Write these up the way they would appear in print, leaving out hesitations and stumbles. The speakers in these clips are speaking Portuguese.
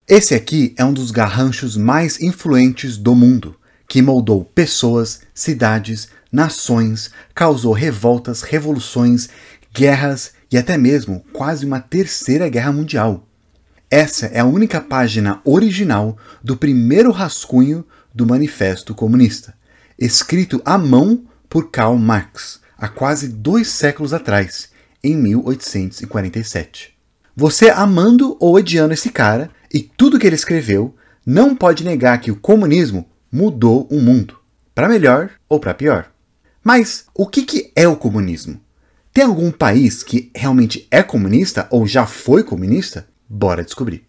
Esse aqui é um dos garranchos mais influentes do mundo, que moldou pessoas, cidades, nações, causou revoltas, revoluções, guerras e até mesmo quase uma terceira guerra mundial. Essa é a única página original do primeiro rascunho do Manifesto Comunista, escrito à mão por Karl Marx, há quase 2 séculos atrás, em 1847. Você amando ou odiando esse cara e tudo que ele escreveu, não pode negar que o comunismo mudou o mundo, para melhor ou para pior. Mas o que é o comunismo? Tem algum país que realmente é comunista ou já foi comunista? Bora descobrir.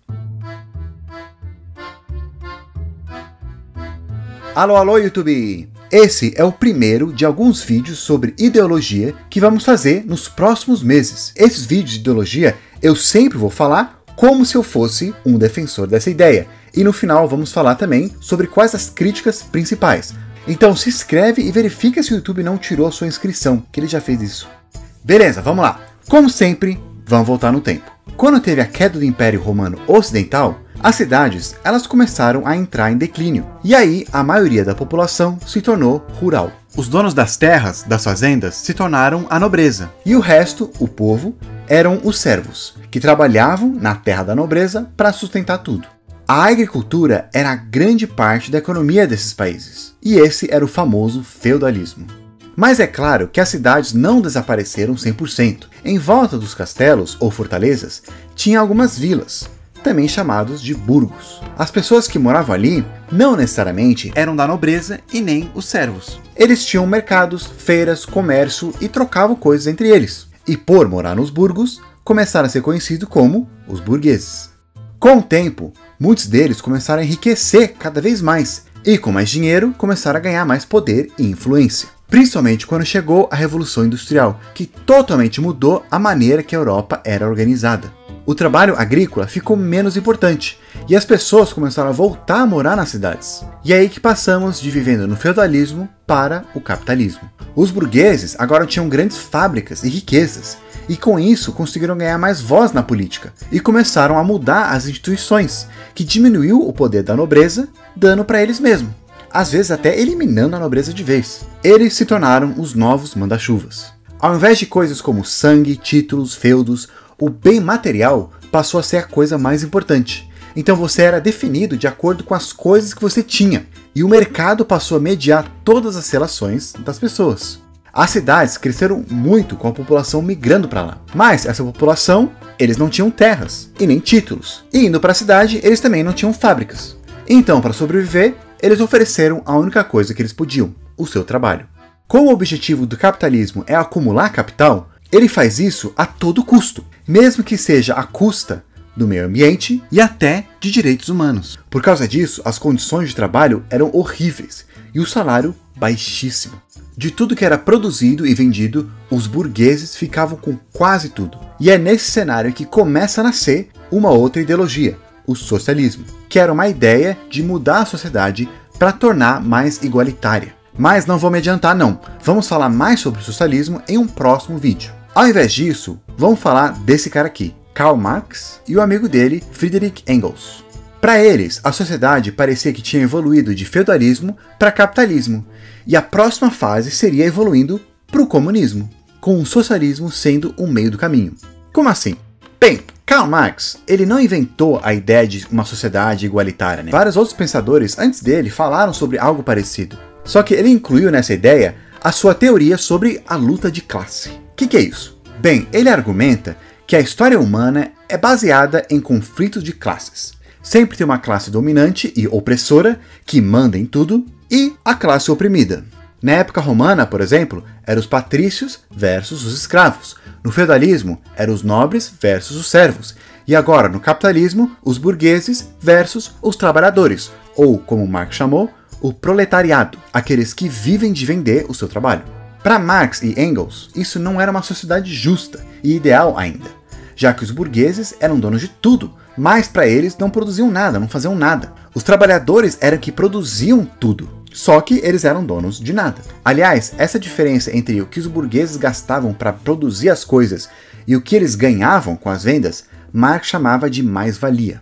Alô, alô, YouTube! Esse é o primeiro de alguns vídeos sobre ideologia que vamos fazer nos próximos meses. Esses vídeos de ideologia eu sempre vou falar como se eu fosse um defensor dessa ideia. E no final vamos falar também sobre quais as críticas principais. Então se inscreve e verifica se o YouTube não tirou a sua inscrição, que ele já fez isso. Beleza, vamos lá. Como sempre, vamos voltar no tempo. Quando teve a queda do Império Romano Ocidental, as cidades elas começaram a entrar em declínio. E aí a maioria da população se tornou rural. Os donos das terras, das fazendas, se tornaram a nobreza. E o resto, o povo, eram os servos, que trabalhavam na terra da nobreza para sustentar tudo. A agricultura era a grande parte da economia desses países. E esse era o famoso feudalismo. Mas é claro que as cidades não desapareceram 100%. Em volta dos castelos ou fortalezas, tinha algumas vilas, também chamados de burgos. As pessoas que moravam ali não necessariamente eram da nobreza e nem os servos. Eles tinham mercados, feiras, comércio e trocavam coisas entre eles. E por morar nos burgos, começaram a ser conhecidos como os burgueses. Com o tempo, muitos deles começaram a enriquecer cada vez mais e com mais dinheiro começaram a ganhar mais poder e influência. Principalmente quando chegou a Revolução Industrial, que totalmente mudou a maneira que a Europa era organizada. O trabalho agrícola ficou menos importante e as pessoas começaram a voltar a morar nas cidades. E é aí que passamos de vivendo no feudalismo para o capitalismo. Os burgueses agora tinham grandes fábricas e riquezas, e com isso conseguiram ganhar mais voz na política, e começaram a mudar as instituições, que diminuiu o poder da nobreza, dando para eles mesmos. Às vezes até eliminando a nobreza de vez. Eles se tornaram os novos manda-chuvas. Ao invés de coisas como sangue, títulos, feudos, o bem material passou a ser a coisa mais importante. Então você era definido de acordo com as coisas que você tinha, e o mercado passou a mediar todas as relações das pessoas. As cidades cresceram muito com a população migrando para lá, mas essa população, eles não tinham terras e nem títulos. E indo para a cidade, eles também não tinham fábricas. Então, para sobreviver, eles ofereceram a única coisa que eles podiam, o seu trabalho. Como o objetivo do capitalismo é acumular capital, ele faz isso a todo custo, mesmo que seja à custa do meio ambiente e até de direitos humanos. Por causa disso, as condições de trabalho eram horríveis e o salário baixíssimo. De tudo que era produzido e vendido, os burgueses ficavam com quase tudo. E é nesse cenário que começa a nascer uma outra ideologia, o socialismo, que era uma ideia de mudar a sociedade para tornar mais igualitária. Mas não vou me adiantar não, vamos falar mais sobre o socialismo em um próximo vídeo. Ao invés disso, vamos falar desse cara aqui, Karl Marx e o amigo dele, Friedrich Engels. Para eles, a sociedade parecia que tinha evoluído de feudalismo para capitalismo, e a próxima fase seria evoluindo para o comunismo, com o socialismo sendo o meio do caminho. Como assim? Bem, Karl Marx, ele não inventou a ideia de uma sociedade igualitária, né? Vários outros pensadores antes dele falaram sobre algo parecido. Só que ele incluiu nessa ideia a sua teoria sobre a luta de classe. O que é isso? Bem, ele argumenta que a história humana é baseada em conflitos de classes. Sempre tem uma classe dominante e opressora que manda em tudo e a classe oprimida. Na época romana, por exemplo, eram os patrícios versus os escravos. No feudalismo, eram os nobres versus os servos. E agora, no capitalismo, os burgueses versus os trabalhadores, ou, como Marx chamou, o proletariado, aqueles que vivem de vender o seu trabalho. Para Marx e Engels, isso não era uma sociedade justa e ideal ainda, já que os burgueses eram donos de tudo, mas para eles não produziam nada, não faziam nada. Os trabalhadores eram que produziam tudo, só que eles eram donos de nada. Aliás, essa diferença entre o que os burgueses gastavam para produzir as coisas e o que eles ganhavam com as vendas, Marx chamava de mais-valia.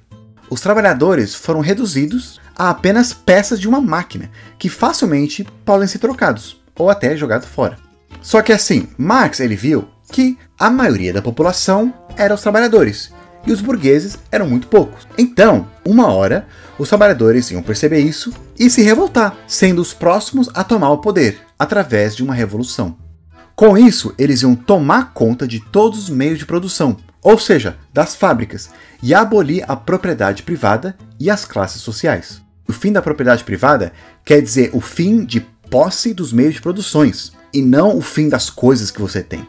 os trabalhadores foram reduzidos a apenas peças de uma máquina, que facilmente podem ser trocados, ou até jogados fora. Só que assim, Marx ele viu que a maioria da população eram os trabalhadores, e os burgueses eram muito poucos. Então, uma hora, os trabalhadores iam perceber isso e se revoltar, sendo os próximos a tomar o poder, através de uma revolução. Com isso, eles iam tomar conta de todos os meios de produção, ou seja, das fábricas, e abolir a propriedade privada e as classes sociais. O fim da propriedade privada quer dizer o fim de posse dos meios de produções, e não o fim das coisas que você tem.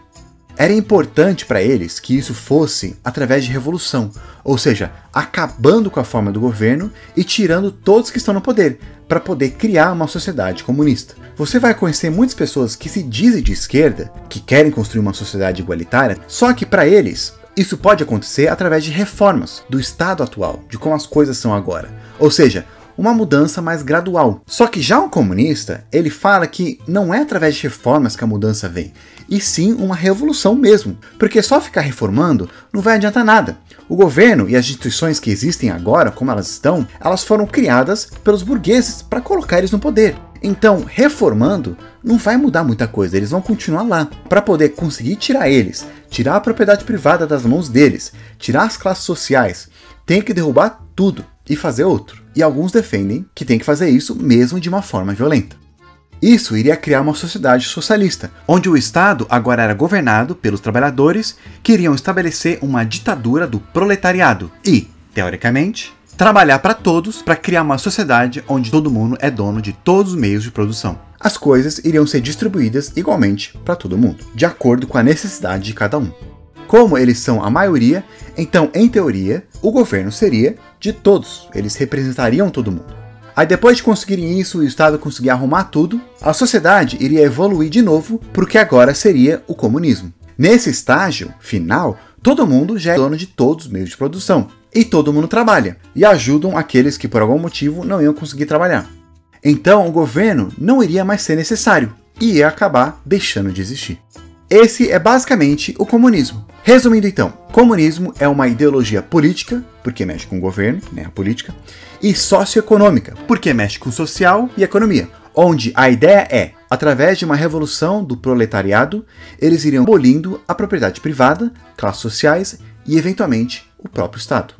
Era importante para eles que isso fosse através de revolução, ou seja, acabando com a forma do governo e tirando todos que estão no poder, para poder criar uma sociedade comunista. Você vai conhecer muitas pessoas que se dizem de esquerda, que querem construir uma sociedade igualitária, só que para eles isso pode acontecer através de reformas do estado atual, de como as coisas são agora. Ou seja, uma mudança mais gradual. Só que já um comunista, ele fala que não é através de reformas que a mudança vem, e sim uma revolução mesmo, porque só ficar reformando não vai adiantar nada. O governo e as instituições que existem agora, como elas estão, elas foram criadas pelos burgueses para colocar eles no poder. Então, reformando não vai mudar muita coisa, eles vão continuar lá. Para poder conseguir tirar eles, tirar a propriedade privada das mãos deles, tirar as classes sociais, tem que derrubar tudo e fazer outro. E alguns defendem que tem que fazer isso mesmo de uma forma violenta. Isso iria criar uma sociedade socialista, onde o Estado agora era governado pelos trabalhadores que iriam estabelecer uma ditadura do proletariado e, teoricamente, trabalhar para todos para criar uma sociedade onde todo mundo é dono de todos os meios de produção. As coisas iriam ser distribuídas igualmente para todo mundo, de acordo com a necessidade de cada um. Como eles são a maioria, então, em teoria, o governo seria de todos, eles representariam todo mundo. Aí depois de conseguirem isso e o Estado conseguir arrumar tudo, a sociedade iria evoluir de novo para o que agora seria o comunismo. Nesse estágio final, todo mundo já é dono de todos os meios de produção. E todo mundo trabalha, e ajudam aqueles que por algum motivo não iam conseguir trabalhar. Então o governo não iria mais ser necessário, e ia acabar deixando de existir. Esse é basicamente o comunismo. Resumindo então, comunismo é uma ideologia política, porque mexe com o governo, né, a política, e socioeconômica, porque mexe com o social e economia, onde a ideia é, através de uma revolução do proletariado, eles iriam abolindo a propriedade privada, classes sociais e, eventualmente, o próprio Estado.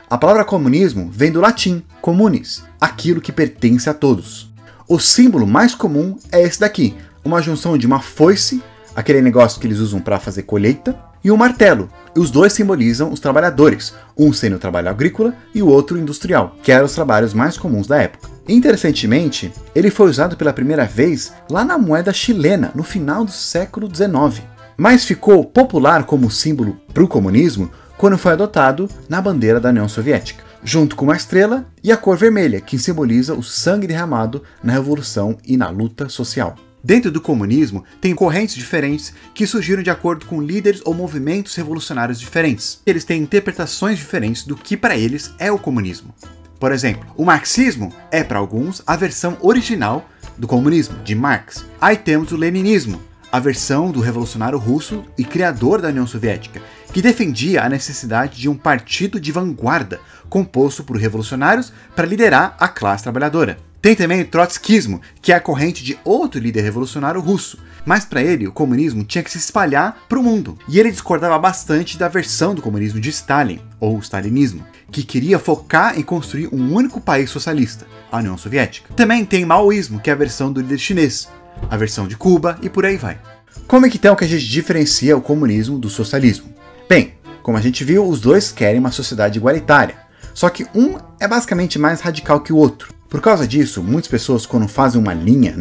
A palavra comunismo vem do latim, communis, aquilo que pertence a todos. O símbolo mais comum é esse daqui, uma junção de uma foice, aquele negócio que eles usam para fazer colheita, e um martelo. E os dois simbolizam os trabalhadores, um sendo o trabalho agrícola e o outro industrial, que eram os trabalhos mais comuns da época. Interessantemente, ele foi usado pela primeira vez lá na moeda chilena, no final do século XIX. Mas ficou popular como símbolo para o comunismo quando foi adotado na bandeira da União Soviética, junto com uma estrela e a cor vermelha, que simboliza o sangue derramado na revolução e na luta social. Dentro do comunismo, tem correntes diferentes que surgiram de acordo com líderes ou movimentos revolucionários diferentes. Eles têm interpretações diferentes do que para eles é o comunismo. Por exemplo, o marxismo é para alguns a versão original do comunismo, de Marx. Aí temos o leninismo, a versão do revolucionário russo e criador da União Soviética, que defendia a necessidade de um partido de vanguarda, composto por revolucionários para liderar a classe trabalhadora. Tem também o trotskismo, que é a corrente de outro líder revolucionário russo, mas para ele o comunismo tinha que se espalhar para o mundo, e ele discordava bastante da versão do comunismo de Stalin, ou stalinismo, que queria focar em construir um único país socialista, a União Soviética. Também tem maoísmo, que é a versão do líder chinês, a versão de Cuba e por aí vai. Como é que então que a gente diferencia o comunismo do socialismo? Bem, como a gente viu, os dois querem uma sociedade igualitária, só que um é basicamente mais radical que o outro. Por causa disso, muitas pessoas quando fazem uma linha,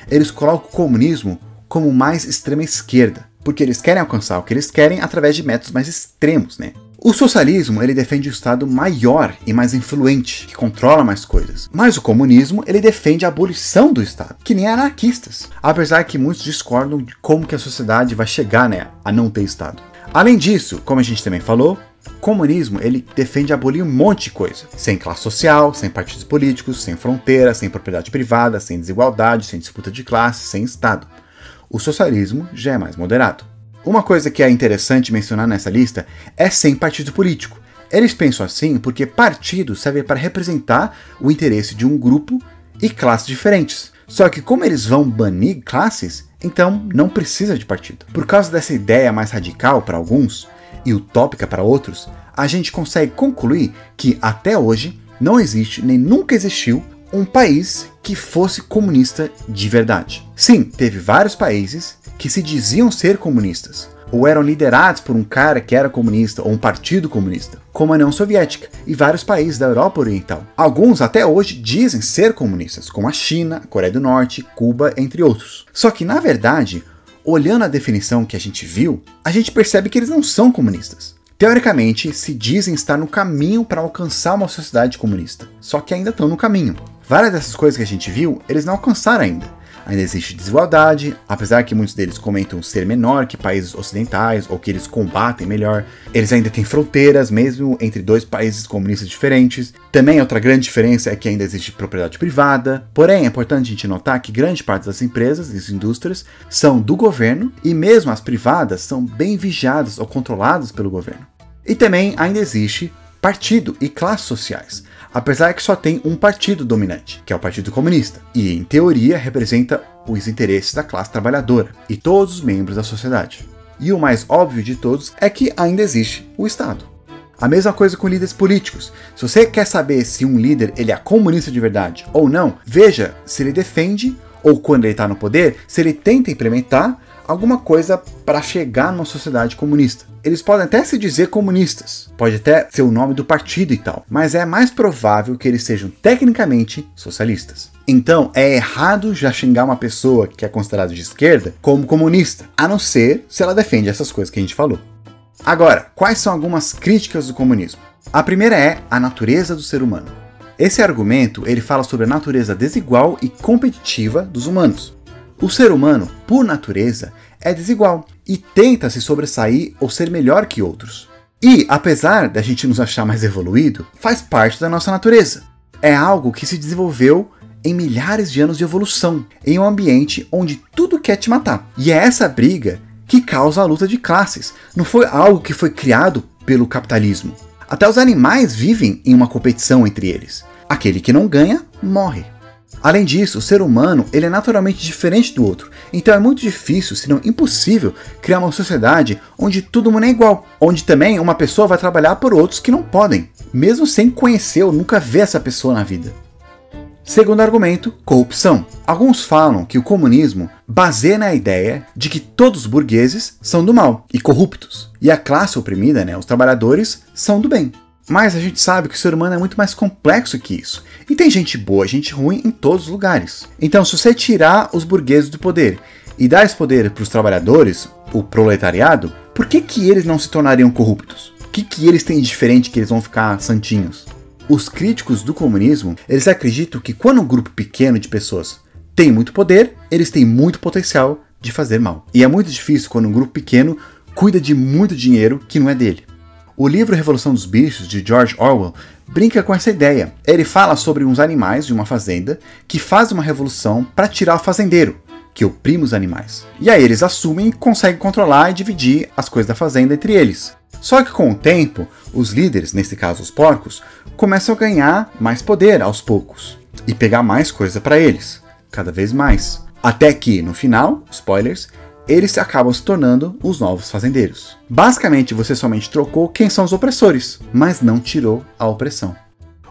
eles colocam o comunismo como mais extrema esquerda, porque eles querem alcançar o que eles querem através de métodos mais extremos, O socialismo, ele defende o Estado maior e mais influente, que controla mais coisas. Mas o comunismo, ele defende a abolição do Estado, que nem anarquistas, apesar que muitos discordam de como que a sociedade vai chegar, a não ter Estado. Além disso, como a gente também falou, o comunismo ele defende abolir um monte de coisa. Sem classe social, sem partidos políticos, sem fronteira, sem propriedade privada, sem desigualdade, sem disputa de classe, sem Estado. O socialismo já é mais moderado. Uma coisa que é interessante mencionar nessa lista é sem partido político, Eles pensam assim porque partido serve para representar o interesse de um grupo e classes diferentes. Só que como eles vão banir classes, então não precisa de partido. Por causa dessa ideia mais radical para alguns e utópica para outros, a gente consegue concluir que até hoje não existe nem nunca existiu um país que fosse comunista de verdade. Sim, teve vários países que se diziam ser comunistas, ou eram liderados por um cara que era comunista ou um partido comunista, como a União Soviética e vários países da Europa Oriental. Alguns até hoje dizem ser comunistas, como a China, a Coreia do Norte, Cuba, entre outros. Só que, na verdade, olhando a definição que a gente viu, a gente percebe que eles não são comunistas. Teoricamente, se dizem estar no caminho para alcançar uma sociedade comunista, só que ainda estão no caminho. Várias dessas coisas que a gente viu, eles não alcançaram ainda. Ainda existe desigualdade, apesar que muitos deles comentam ser menor que países ocidentais ou que eles combatem melhor. Eles ainda têm fronteiras, mesmo entre dois países comunistas diferentes. Também outra grande diferença é que ainda existe propriedade privada. Porém, é importante a gente notar que grande parte das empresas e das indústrias são do governo e mesmo as privadas são bem vigiadas ou controladas pelo governo. E também ainda existe partido e classes sociais, apesar que só tem um partido dominante, que é o Partido Comunista, e em teoria representa os interesses da classe trabalhadora e todos os membros da sociedade. E o mais óbvio de todos é que ainda existe o Estado. A mesma coisa com líderes políticos. Se você quer saber se um líder ele é comunista de verdade ou não, veja se ele defende, ou quando ele está no poder, se ele tenta implementar alguma coisa para chegar numa sociedade comunista. Eles podem até se dizer comunistas, pode até ser o nome do partido e tal, mas é mais provável que eles sejam tecnicamente socialistas. Então é errado já xingar uma pessoa que é considerada de esquerda como comunista, a não ser se ela defende essas coisas que a gente falou. Agora, quais são algumas críticas do comunismo? A primeira é a natureza do ser humano. Esse argumento ele fala sobre a natureza desigual e competitiva dos humanos. O ser humano, por natureza, é desigual e tenta se sobressair ou ser melhor que outros. E, apesar da gente nos achar mais evoluído, faz parte da nossa natureza. É algo que se desenvolveu em milhares de anos de evolução, em um ambiente onde tudo quer te matar. E é essa briga que causa a luta de classes. Não foi algo que foi criado pelo capitalismo. Até os animais vivem em uma competição entre eles. Aquele que não ganha, morre. Além disso, o ser humano ele é naturalmente diferente do outro, então é muito difícil, se não impossível, criar uma sociedade onde todo mundo é igual, onde também uma pessoa vai trabalhar por outros que não podem, mesmo sem conhecer ou nunca ver essa pessoa na vida. Segundo argumento, corrupção. Alguns falam que o comunismo baseia na ideia de que todos os burgueses são do mal e corruptos, e a classe oprimida, os trabalhadores, são do bem. Mas a gente sabe que o ser humano é muito mais complexo que isso. E tem gente boa e gente ruim em todos os lugares. Então, se você tirar os burgueses do poder e dar esse poder para os trabalhadores, o proletariado, por que eles não se tornariam corruptos? O que eles têm de diferente que eles vão ficar santinhos? Os críticos do comunismo, eles acreditam que quando um grupo pequeno de pessoas tem muito poder, eles têm muito potencial de fazer mal. E é muito difícil quando um grupo pequeno cuida de muito dinheiro que não é dele. O livro Revolução dos Bichos, de George Orwell, brinca com essa ideia. Ele fala sobre uns animais de uma fazenda que fazem uma revolução para tirar o fazendeiro, que oprime os animais. E aí eles assumem e conseguem controlar e dividir as coisas da fazenda entre eles. Só que com o tempo, os líderes, nesse caso os porcos, começam a ganhar mais poder aos poucos e pegar mais coisa para eles, cada vez mais. Até que, no final, spoilers, eles acabam se tornando os novos fazendeiros. Basicamente, você somente trocou quem são os opressores, mas não tirou a opressão.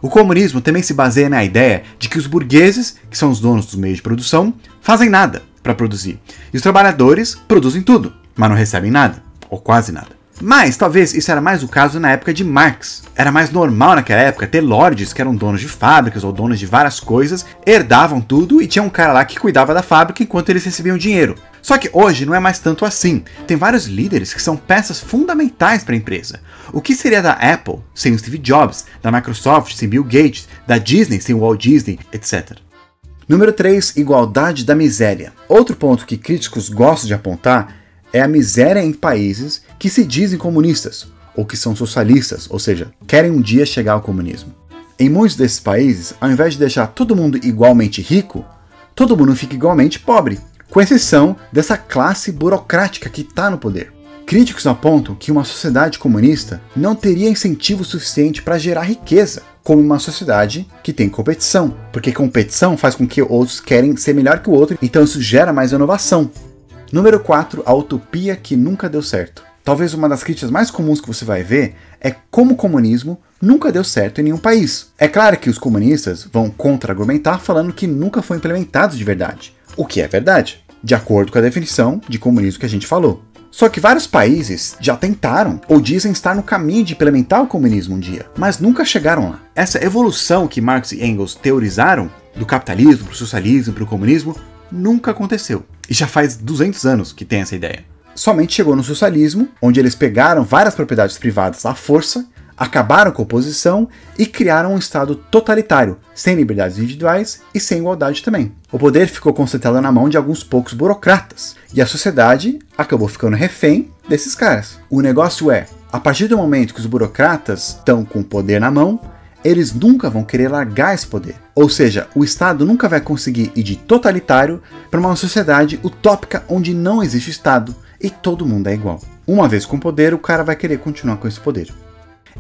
O comunismo também se baseia na ideia de que os burgueses, que são os donos dos meios de produção, fazem nada para produzir. E os trabalhadores produzem tudo, mas não recebem nada, ou quase nada. Mas talvez isso era mais o caso na época de Marx. Era mais normal naquela época ter lords que eram donos de fábricas ou donos de várias coisas, herdavam tudo e tinha um cara lá que cuidava da fábrica enquanto eles recebiam dinheiro. Só que hoje não é mais tanto assim. Tem vários líderes que são peças fundamentais para a empresa. O que seria da Apple sem o Steve Jobs, da Microsoft sem Bill Gates, da Disney sem Walt Disney, etc. Número 3. Igualdade da miséria. Outro ponto que críticos gostam de apontar é a miséria em países que se dizem comunistas, ou que são socialistas, ou seja, querem um dia chegar ao comunismo. Em muitos desses países, ao invés de deixar todo mundo igualmente rico, todo mundo fica igualmente pobre, com exceção dessa classe burocrática que está no poder. Críticos apontam que uma sociedade comunista não teria incentivo suficiente para gerar riqueza, como uma sociedade que tem competição, porque competição faz com que outros querem ser melhor que o outro, então isso gera mais inovação. Número 4, a utopia que nunca deu certo. Talvez uma das críticas mais comuns que você vai ver é como o comunismo nunca deu certo em nenhum país. É claro que os comunistas vão contra-argumentar falando que nunca foi implementado de verdade, o que é verdade, de acordo com a definição de comunismo que a gente falou. Só que vários países já tentaram ou dizem estar no caminho de implementar o comunismo um dia, mas nunca chegaram lá. Essa evolução que Marx e Engels teorizaram, do capitalismo para o socialismo para o comunismo, nunca aconteceu. E já faz 200 anos que tem essa ideia. Somente chegou no socialismo, onde eles pegaram várias propriedades privadas à força, acabaram com a oposição e criaram um Estado totalitário, sem liberdades individuais e sem igualdade também. O poder ficou concentrado na mão de alguns poucos burocratas, e a sociedade acabou ficando refém desses caras. O negócio é, a partir do momento que os burocratas estão com o poder na mão, eles nunca vão querer largar esse poder. Ou seja, o Estado nunca vai conseguir ir de totalitário para uma sociedade utópica onde não existe Estado e todo mundo é igual. Uma vez com poder, o cara vai querer continuar com esse poder.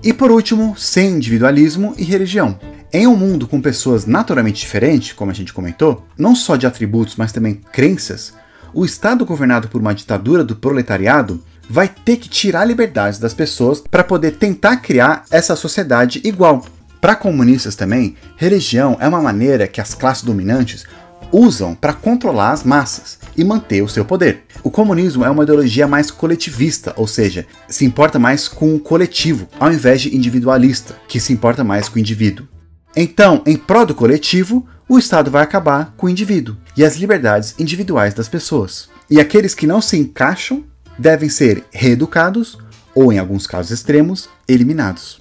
E por último, sem individualismo e religião. Em um mundo com pessoas naturalmente diferentes, como a gente comentou, não só de atributos, mas também crenças, o Estado governado por uma ditadura do proletariado vai ter que tirar liberdades das pessoas para poder tentar criar essa sociedade igual. Para comunistas também, religião é uma maneira que as classes dominantes usam para controlar as massas e manter o seu poder. O comunismo é uma ideologia mais coletivista, ou seja, se importa mais com o coletivo, ao invés de individualista, que se importa mais com o indivíduo. Então, em prol do coletivo, o Estado vai acabar com o indivíduo e as liberdades individuais das pessoas. E aqueles que não se encaixam devem ser reeducados ou, em alguns casos extremos, eliminados.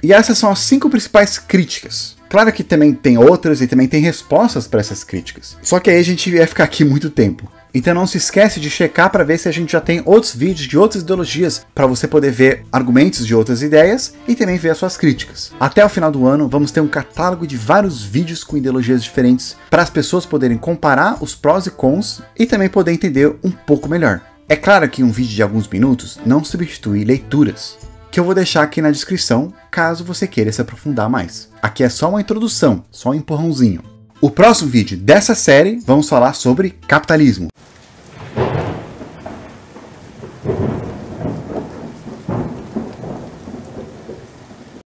E essas são as 5 principais críticas. Claro que também tem outras e também tem respostas para essas críticas. Só que aí a gente vai ficar aqui muito tempo. Então não se esquece de checar para ver se a gente já tem outros vídeos de outras ideologias para você poder ver argumentos de outras ideias e também ver as suas críticas. Até o final do ano vamos ter um catálogo de vários vídeos com ideologias diferentes para as pessoas poderem comparar os prós e cons e também poder entender um pouco melhor. É claro que um vídeo de alguns minutos não substitui leituras, que eu vou deixar aqui na descrição, caso você queira se aprofundar mais. Aqui é só uma introdução, só um empurrãozinho. O próximo vídeo dessa série, vamos falar sobre capitalismo.